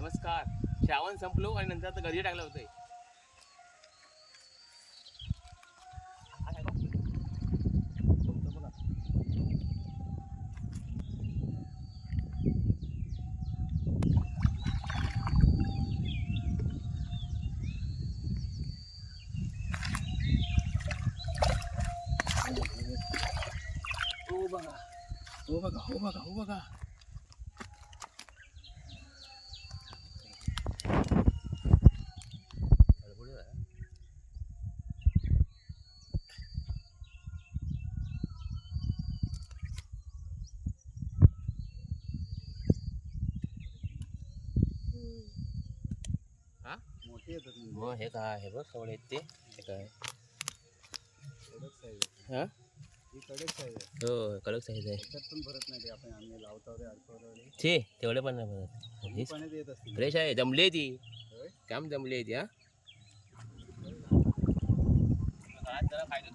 नमस्कार. श्रावण संपलो आणि नंतर आता घरी टाकलं होतंय. हो बघा, हो बघा, हो बघा, हो बघा. हा मोठे येतात म्हणजे मग हे काय हे बघ कवडे आहेत ते हे काय कडक साईज हा ही कडक साईज आहे. हो कडक साईज आहे. त्याच्यात पण भरत नाही ते आपण आम्ही लावतो रे अडकवतो रे छे तेवढे पण नाही बघत पाण्यात येत असतील. फ्रेश आहे जमली ती होय? काम जमली आहे ती हा जरा फायदा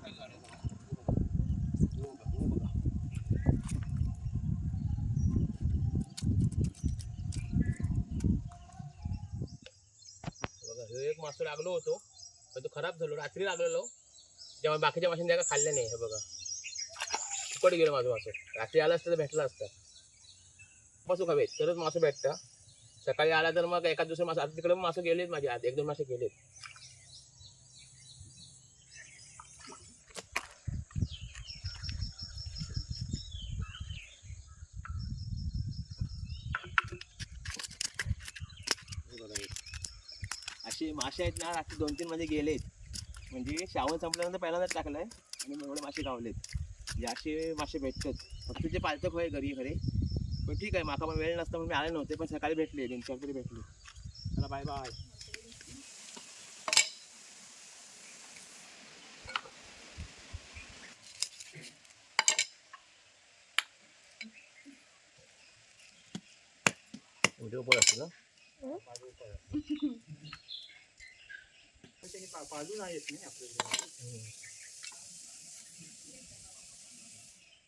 बघा हे एक मासं लागलो होतो पण तो खराब झालो रात्री लागलेलो जेव्हा बाकीच्या माशांनी त्या खाल्ल्या नाही. हे बघा फुकट गेलं माझं मासं. रात्री आलं असतं तर भेटलं असतं. मासू खावेत तरच मासं भेटतं. सकाळी आला तर मग एखाद दुसरं मासं आता तिकडे मासं गेलेत माझे आज 1-2 मासे गेलेत. असे मासे आहेत ना रात्री 2-3 मध्ये गेलेत. म्हणजे श्रावण संपल्यानंतर पहिल्यांदाच टाकलंय आणि एवढे मासे गावलेत. म्हणजे असे मासे भेटतात. फक्त ते पालतक होय घरी खरे पण ठीक आहे. माका पण वेळ नसता म्हणून मी आले नव्हते पण सकाळी भेटले 3-4 तरी भेटले. चला बाय बाय. व्हिडिओ पण असतो ना पाजून आहेत नाही आपल्याकडे.